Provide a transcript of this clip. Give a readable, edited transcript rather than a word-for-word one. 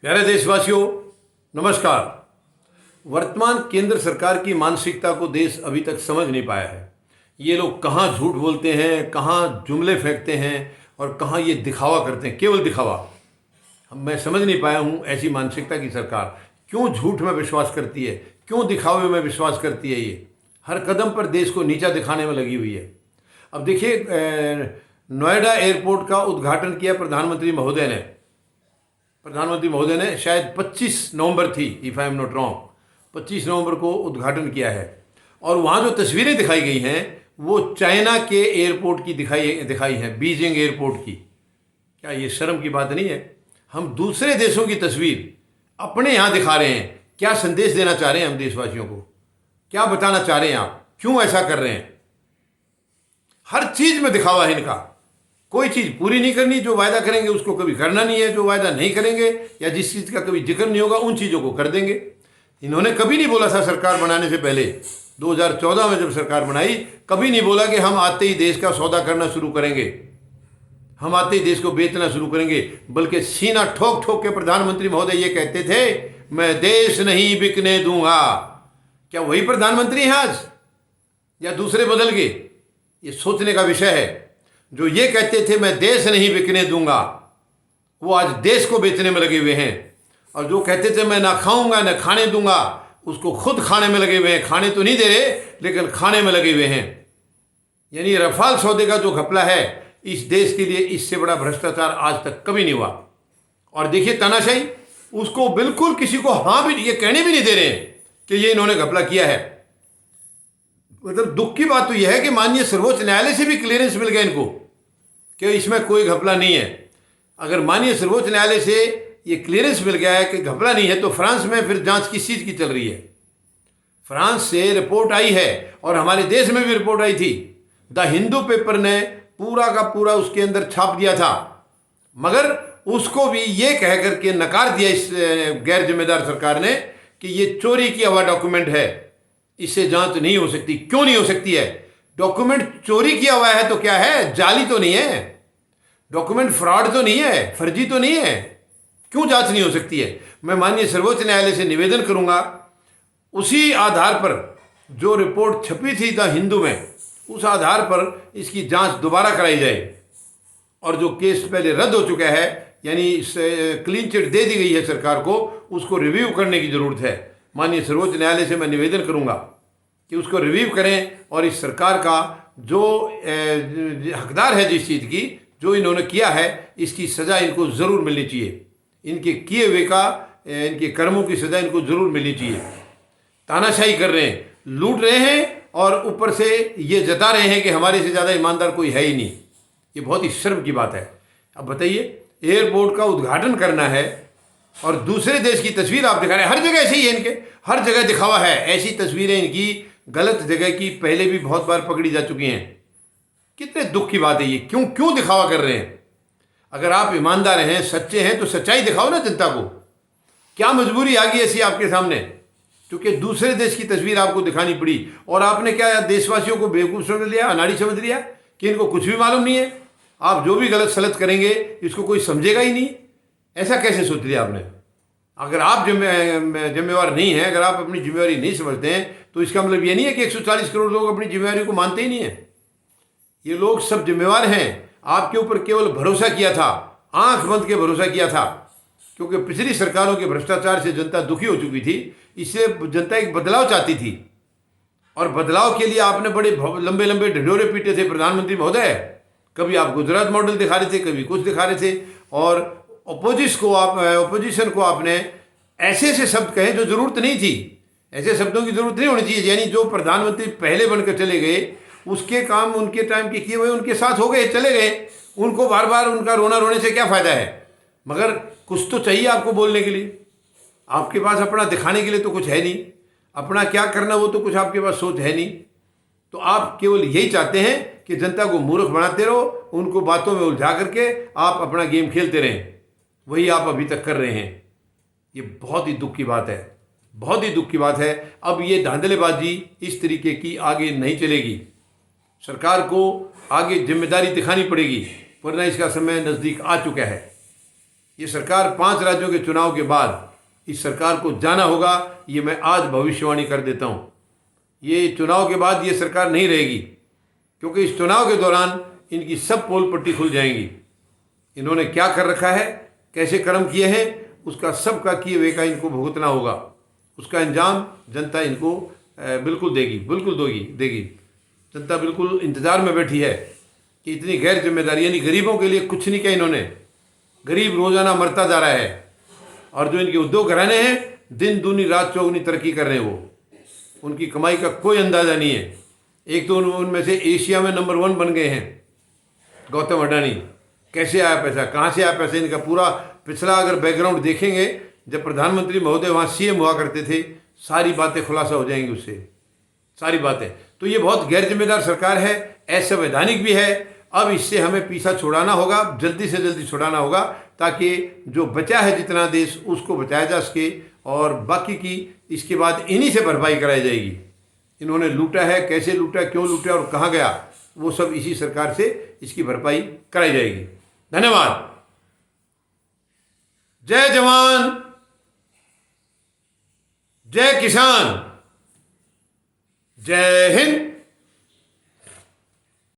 प्यारे देशवासियों, नमस्कार। वर्तमान केंद्र सरकार की मानसिकता को देश अभी तक समझ नहीं पाया है। ये लोग कहाँ झूठ बोलते हैं, कहाँ जुमले फेंकते हैं और कहाँ ये दिखावा करते हैं, केवल दिखावा। मैं समझ नहीं पाया हूँ ऐसी मानसिकता की सरकार क्यों झूठ में विश्वास करती है, क्यों दिखावे में विश्वास करती है। ये हर कदम पर देश को नीचा दिखाने में लगी हुई है। अब देखिए, नोएडा एयरपोर्ट का उद्घाटन किया प्रधानमंत्री महोदय ने शायद 25 नवंबर थी, if I am not wrong, 25 नवंबर को उद्घाटन किया है। और वहाँ जो तस्वीरें दिखाई गई हैं वो चाइना के एयरपोर्ट की दिखाई हैं, बीजिंग एयरपोर्ट की। क्या ये शर्म की बात नहीं है? हम दूसरे देशों की तस्वीर अपने यहाँ दिखा रहे हैं। क्या संदेश देना चाह रहे हैं हम देशवासियों को? क्या बताना चाह रहे हैं आप? क्यों ऐसा कर रहे हैं? हर चीज़ में दिखावा है इनका। कोई चीज़ पूरी नहीं करनी, जो वायदा करेंगे उसको कभी करना नहीं है, जो वायदा नहीं करेंगे या जिस चीज़ का कभी जिक्र नहीं होगा उन चीज़ों को कर देंगे। इन्होंने कभी नहीं बोला था सरकार बनाने से पहले, 2014 में जब सरकार बनाई, कभी नहीं बोला कि हम आते ही देश का सौदा करना शुरू करेंगे, हम आते ही देश को बेचना शुरू करेंगे। बल्कि सीना ठोक ठोक के प्रधानमंत्री महोदय ये कहते थे, मैं देश नहीं बिकने दूंगा। क्या वही प्रधानमंत्री हैं आज या दूसरे बदल गए? ये सोचने का विषय है। जो ये कहते थे मैं देश नहीं बिकने दूंगा, वो आज देश को बेचने में लगे हुए हैं। और जो कहते थे मैं ना खाऊंगा ना खाने दूंगा, उसको खुद खाने में लगे हुए हैं। खाने तो नहीं दे रहे लेकिन खाने में लगे हुए हैं। यानी रफाल सौदे का जो घपला है इस देश के लिए, इससे बड़ा भ्रष्टाचार आज तक कभी नहीं हुआ। और देखिए तानाशाही, उसको बिल्कुल किसी को हाँ भी ये कहने भी नहीं दे रहे हैं कि ये इन्होंने घपला किया है। मतलब दुख की बात तो यह है कि माननीय सर्वोच्च न्यायालय से भी क्लियरेंस मिल गया इनको कि इसमें कोई घपला नहीं है। अगर माननीय सर्वोच्च न्यायालय से ये क्लियरेंस मिल गया है कि घपला नहीं है, तो फ्रांस में फिर जांच किस चीज़ की चल रही है? फ्रांस से रिपोर्ट आई है और हमारे देश में भी रिपोर्ट आई थी। द हिंदू पेपर ने पूरा का पूरा उसके अंदर छाप दिया था, मगर उसको भी ये कह करके नकार दिया इस गैर जिम्मेदार सरकार ने कि ये चोरी किया हुआ डॉक्यूमेंट है, इससे जांच नहीं हो सकती। क्यों नहीं हो सकती है? डॉक्यूमेंट चोरी किया हुआ है तो क्या है? जाली तो नहीं है, डॉक्यूमेंट फ्रॉड तो नहीं है, फर्जी तो नहीं है। क्यों जांच नहीं हो सकती है? मैं माननीय सर्वोच्च न्यायालय से निवेदन करूंगा, उसी आधार पर जो रिपोर्ट छपी थी द हिंदू में, उस आधार पर इसकी जांच दोबारा कराई जाए। और जो केस पहले रद्द हो चुका है, यानी क्लीन चिट दे दी गई है सरकार को, उसको रिव्यू करने की ज़रूरत है। माननीय सर्वोच्च न्यायालय से मैं निवेदन करूंगा कि उसको रिव्यू करें और इस सरकार का जो हकदार है जिस चीज़ की, जो इन्होंने किया है, इसकी सज़ा इनको ज़रूर मिलनी चाहिए। इनके किए हुए का, इनके कर्मों की सज़ा इनको ज़रूर मिलनी चाहिए। तानाशाही कर रहे हैं, लूट रहे हैं और ऊपर से ये जता रहे हैं कि हमारे से ज़्यादा ईमानदार कोई है ही नहीं। ये बहुत ही शर्म की बात है। अब बताइए, एयरपोर्ट का उद्घाटन करना है और दूसरे देश की तस्वीर आप दिखा रहे हैं। हर जगह ऐसे ही है, इनके हर जगह दिखावा है। ऐसी तस्वीरें इनकी गलत जगह की पहले भी बहुत बार पकड़ी जा चुकी हैं। कितने दुख की बात है ये। क्यों दिखावा कर रहे हैं? अगर आप ईमानदार हैं, सच्चे हैं, तो सच्चाई दिखाओ ना जनता को। क्या मजबूरी आ गई ऐसी आपके सामने, क्योंकि दूसरे देश की तस्वीर आपको दिखानी पड़ी? और आपने क्या देशवासियों को बेवकूफ़ समझ लिया, अनाड़ी समझ लिया कि इनको कुछ भी मालूम नहीं है? आप जो भी गलत सलत करेंगे इसको कोई समझेगा ही नहीं, ऐसा कैसे सोच लिया आपने? अगर आप जिम्मेवार नहीं हैं, अगर आप अपनी जिम्मेवारी नहीं समझते हैं, तो इसका मतलब ये नहीं है कि 140 करोड़ लोग अपनी जिम्मेवारी को मानते ही नहीं हैं। ये लोग सब जिम्मेवार हैं। आपके ऊपर केवल भरोसा किया था, आंख बंद के भरोसा किया था, क्योंकि पिछली सरकारों के भ्रष्टाचार से जनता दुखी हो चुकी थी। इसलिए जनता एक बदलाव चाहती थी और बदलाव के लिए आपने बड़े लंबे लंबे ढिढोरे पीटे थे प्रधानमंत्री महोदय। कभी आप गुजरात मॉडल दिखा रहे थे, कभी कुछ दिखा रहे थे, और अपोजिशन को आपने ऐसे ऐसे शब्द कहे जो ज़रूरत नहीं थी। ऐसे शब्दों की ज़रूरत नहीं होनी चाहिए। यानी जो प्रधानमंत्री पहले बनकर चले गए, उसके काम उनके टाइम के किए हुए उनके साथ हो गए, चले गए। उनको बार बार उनका रोना रोने से क्या फ़ायदा है? मगर कुछ तो चाहिए आपको बोलने के लिए। आपके पास अपना दिखाने के लिए तो कुछ है नहीं, अपना क्या करना वो तो कुछ आपके पास सोच है नहीं। तो आप केवल यही चाहते हैं कि जनता को मूर्ख बनाते रहो, उनको बातों में उलझा करके आप अपना गेम खेलते रहें। वही आप अभी तक कर रहे हैं। ये बहुत ही दुख की बात है, बहुत ही दुख की बात है। अब ये धांधलेबाजी इस तरीके की आगे नहीं चलेगी। सरकार को आगे जिम्मेदारी दिखानी पड़ेगी, वरना इसका समय नज़दीक आ चुका है। ये सरकार 5 राज्यों के चुनाव के बाद इस सरकार को जाना होगा, ये मैं आज भविष्यवाणी कर देता हूँ। ये चुनाव के बाद ये सरकार नहीं रहेगी, क्योंकि इस चुनाव के दौरान इनकी सब पोल पट्टी खुल जाएंगी। इन्होंने क्या कर रखा है, कैसे कर्म किए हैं, उसका सबका किए हुए का इनको भुगतना होगा। उसका अंजाम जनता इनको बिल्कुल देगी, बिल्कुल देगी। जनता बिल्कुल इंतज़ार में बैठी है कि इतनी गैर जिम्मेदारी, यानी गरीबों के लिए कुछ नहीं किया इन्होंने। गरीब रोज़ाना मरता जा रहा है, और जो इनके उद्योग घराने हैं दिन दूनी रात चौगुनी तरक्की कर रहे हैं। वो उनकी कमाई का कोई अंदाज़ा नहीं है। एक तो उनमें से एशिया में नंबर 1 बन गए हैं गौतम अडानी। कैसे आया पैसा, कहाँ से आया पैसा, इनका पूरा पिछला अगर बैकग्राउंड देखेंगे, जब प्रधानमंत्री महोदय वहाँ सीएम हुआ करते थे, सारी बातें खुलासा हो जाएंगी उससे, सारी बातें। तो ये बहुत गैर जिम्मेदार सरकार है, असंवैधानिक भी है। अब इससे हमें पीछा छुड़ाना होगा, जल्दी से जल्दी छुड़ाना होगा, ताकि जो बचा है जितना देश उसको बचाया जा सके, और बाकी की इसके बाद इन्हीं से भरपाई कराई जाएगी। इन्होंने लूटा है, कैसे लूटा, क्यों लूटा और कहाँ गया, वो सब इसी सरकार से इसकी भरपाई कराई जाएगी। धन्यवाद। जय जवान, जय किसान, जय हिंद।